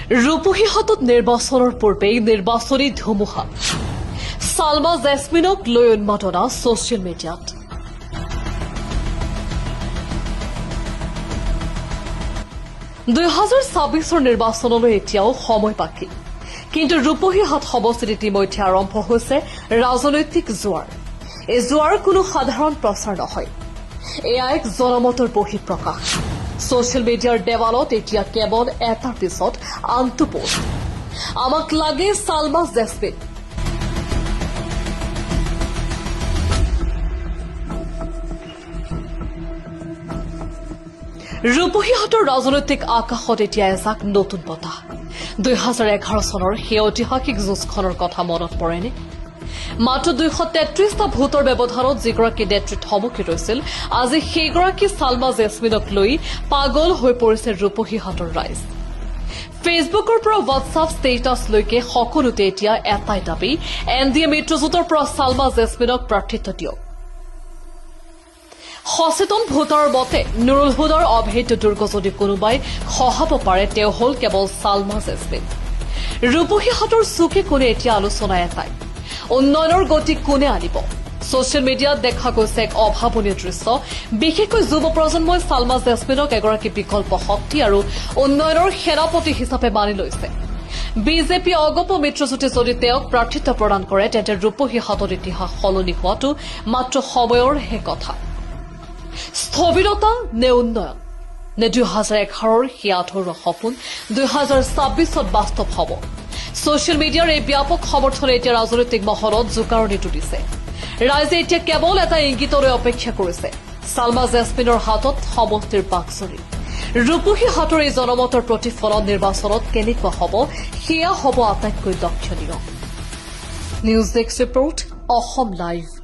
ৰূপহী হাতত নিৰ্বাচনৰ পূৰ্বেই নিৰ্বাচনী ধুমুহা সালমা জেছমিনক লৈ উন্মাদনা ছচিয়েল মিডিয়াত 2026 নিৰ্বাচনলৈ এতিয়াও সময় বাকী কিন্তু ৰূপহী হাত সমষ্টিত ইতিমধ্যে আৰম্ভ হৈছে ৰাজনৈতিক জোৱাৰ এই জোৱাৰ কোনো সাধাৰণ প্ৰচাৰ নহয় এয়া এক জনমতৰ বহিঃপ্ৰকাশ ছচিয়েল মিডিয়াৰ দেৱালত এতিয়া কেৱল এটাৰ পিছত আনটো পোষ্ট আমাক লাগে সালমা জেছমিন ৰূপহী হাতৰ ৰাজনৈতিক আকাশত এতিয়া এজাক নতুন বতাহ 2011 চনৰ সেই ঐতিহাসিক যুঁজখনৰ কথা মনত পৰেনে মাত্ৰ 233টা ভোটৰ ব্যৱধানত যিগৰাকী নেতৃত্ব থমকি ৰৈছিল আজি সেইগৰাকী সালমা জেছমিনক লৈ পাগল হৈ পৰিছে ৰূপহী হাতৰ ৰাইজ ফেচবুকৰ পৰা হোৱাটছআপ ষ্টেটাছলৈকে সকলোতে এতিয়া এটাই দাবী এনডিএ মিত্ৰজোঁটৰ পৰা সালমা জেছমিনক প্ৰাৰ্থিত্ব দিয়ক সচেতন ভোটাৰৰ মতে নুৰুল হুদাৰ অভেদ্য দুৰ্গ যদি কোনোবাই খহাব পাৰে তেওঁ হ'ল কেৱল সালমা জেছমিন ৰূপহী হাতৰ চুকে কোনে এতিয়া আলোচনা এটাই উন্নয়নৰ গতি কোনে আনিব ছচিয়েল মিডিয়াত দেখা গৈছে এক অভাৱনীয় দৃশ্য বিশেষকৈ যুৱ প্ৰজন্মই সালমা জেছমিনক এগৰাকী বিকল্প শক্তি আৰু উন্নয়নৰ সেনাপতি হিচাপে মানি লৈছে বিজেপি অগপ মিত্ৰজোঁটে যদি তেওঁক প্ৰাৰ্থিত্ব প্ৰদান কৰে তেন্তে ৰূপহী হাতত ইতিহাস সলনি হোৱাটো মাত্ৰ সময়ৰহে কথা স্থবিৰতা নে উন্নয়ন নে 2011ৰ সেই আধৰুৱা সপোন 2026ত বাস্তৱ হ'ব ছচিয়েল মিডিয়াৰ এই ব্যাপক সমৰ্থনে এতিয়া ৰাজনৈতিক মহলত জোকাৰণি তুলিছে ৰাইজে এতিয়া কেৱল এটা ইংগিতলৈ অপেক্ষা কৰিছে সালমা জেছমিনৰ হাতত সমষ্টিৰ বাকচৰি ৰূপহী হাতৰ এই জনমতৰ প্ৰতিফলন নিৰ্বাচনত কেনেকুৱা হ'ব সেয়া হ'ব আটাইতকৈ লক্ষণীয় news desk report Assam live